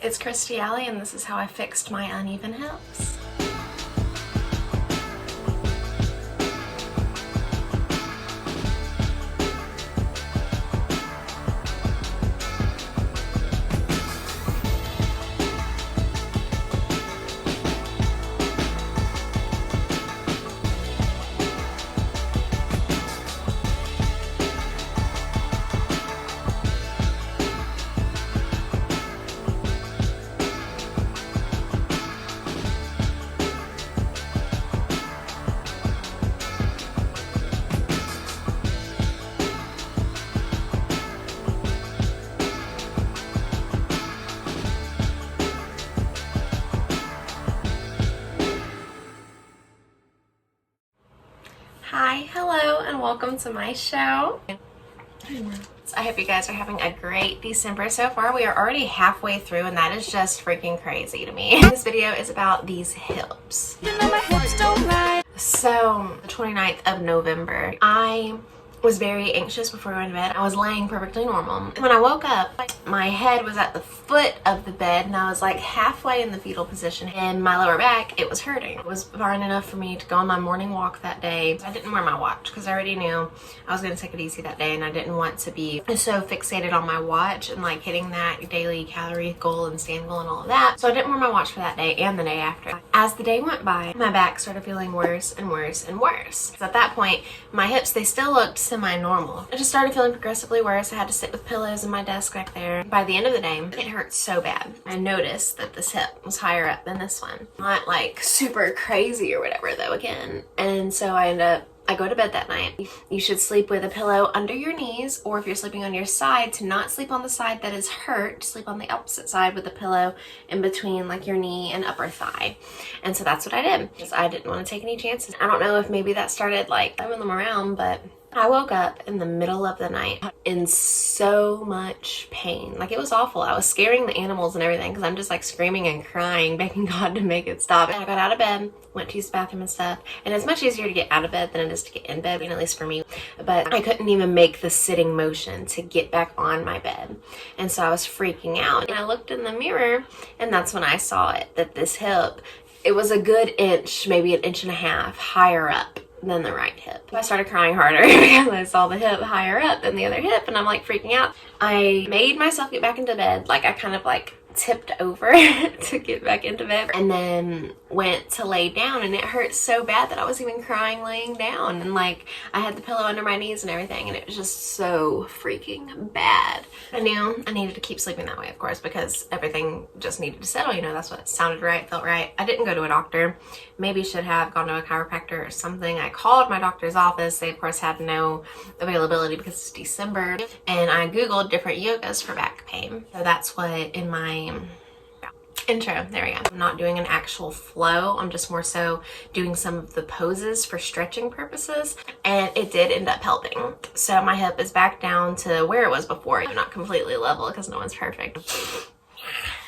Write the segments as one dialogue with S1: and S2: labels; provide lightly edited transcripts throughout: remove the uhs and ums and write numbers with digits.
S1: It's ItsKristiiAly, and this is how I fixed my uneven hips. Hi, hello, and welcome to my show. I hope you guys are having a great December so far. We are already halfway through, and that is just freaking crazy to me. This video is about these hips. You know my hips don't lie. So, the 29th of November, I was very anxious before going to bed. I was laying perfectly normal. When I woke up, my head was at the foot of the bed, and I was like halfway in the fetal position, and my lower back, it was hurting. It was fine enough for me to go on my morning walk that day. I didn't wear my watch because I already knew I was going to take it easy that day, and I didn't want to be so fixated on my watch and like hitting that daily calorie goal and stand goal and all of that. So I didn't wear my watch for that day and the day after. As the day went by, my back started feeling worse and worse and worse. So at that point, my hips, they still looked semi-normal. I just started feeling progressively worse. I had to sit with pillows in my desk back there. By the end of the day, it hurt so bad. I noticed that this hip was higher up than this one. Not like super crazy or whatever though again. And so I go to bed that night. You should sleep with a pillow under your knees, or if you're sleeping on your side, to not sleep on the side that is hurt, sleep on the opposite side with a pillow in between like your knee and upper thigh. And so that's what I did, because I didn't want to take any chances. I don't know if maybe that started like moving them around, but I woke up in the middle of the night in so much pain. Like, it was awful. I was scaring the animals and everything because I'm just like screaming and crying, begging God to make it stop. And I got out of bed, went to use the bathroom and stuff. And it's much easier to get out of bed than it is to get in bed, at least for me. But I couldn't even make the sitting motion to get back on my bed. And so I was freaking out. And I looked in the mirror, and that's when I saw it, that this hip, it was a good inch, maybe an inch and a half higher up than the right hip. I started crying harder because I saw the hip higher up than the other hip, and I'm like freaking out. I made myself get back into bed. Like, I kind of like tipped over to get back into bed, and then went to lay down, and it hurt so bad that I was even crying laying down, and like I had the pillow under my knees and everything, and it was just so freaking bad. I knew I needed to keep sleeping that way, of course, because everything just needed to settle. You know, that's what sounded right, felt right. I didn't go to a doctor. Maybe should have gone to a chiropractor or something. I called my doctor's office. They of course had no availability because it's December, and I googled different yogas for back pain. So that's what in my intro, there we go. I'm not doing an actual flow. I'm just more so doing some of the poses for stretching purposes, and it did end up helping. So my hip is back down to where it was before. I'm not completely level because no one's perfect.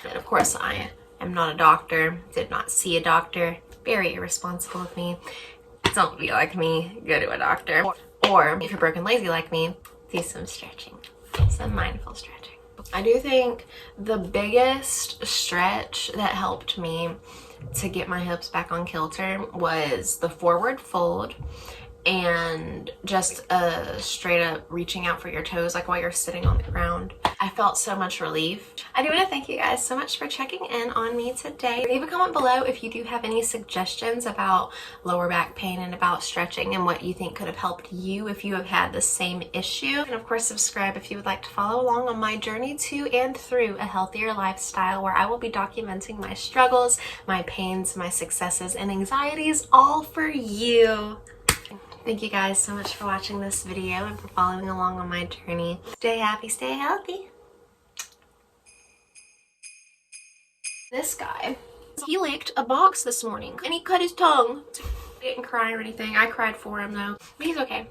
S1: And of course, I am not a doctor, did not see a doctor. Very irresponsible of me. Don't be like me, go to a doctor. Or if you're broken lazy like me, do some stretching, some mindful stretching. I do think the biggest stretch that helped me to get my hips back on kilter was the forward fold, and just a straight up reaching out for your toes, like while you're sitting on the ground. I felt so much relief. I do want to thank you guys so much for checking in on me today. Leave a comment below if you do have any suggestions about lower back pain and about stretching, and what you think could have helped you if you have had the same issue. And of course, subscribe if you would like to follow along on my journey to and through a healthier lifestyle, where I will be documenting my struggles, my pains, my successes, and anxieties, all for you. Thank you guys so much for watching this video and for following along on my journey. Stay happy, stay healthy. This guy, he licked a box this morning and he cut his tongue. He didn't cry or anything. I cried for him though, but he's okay.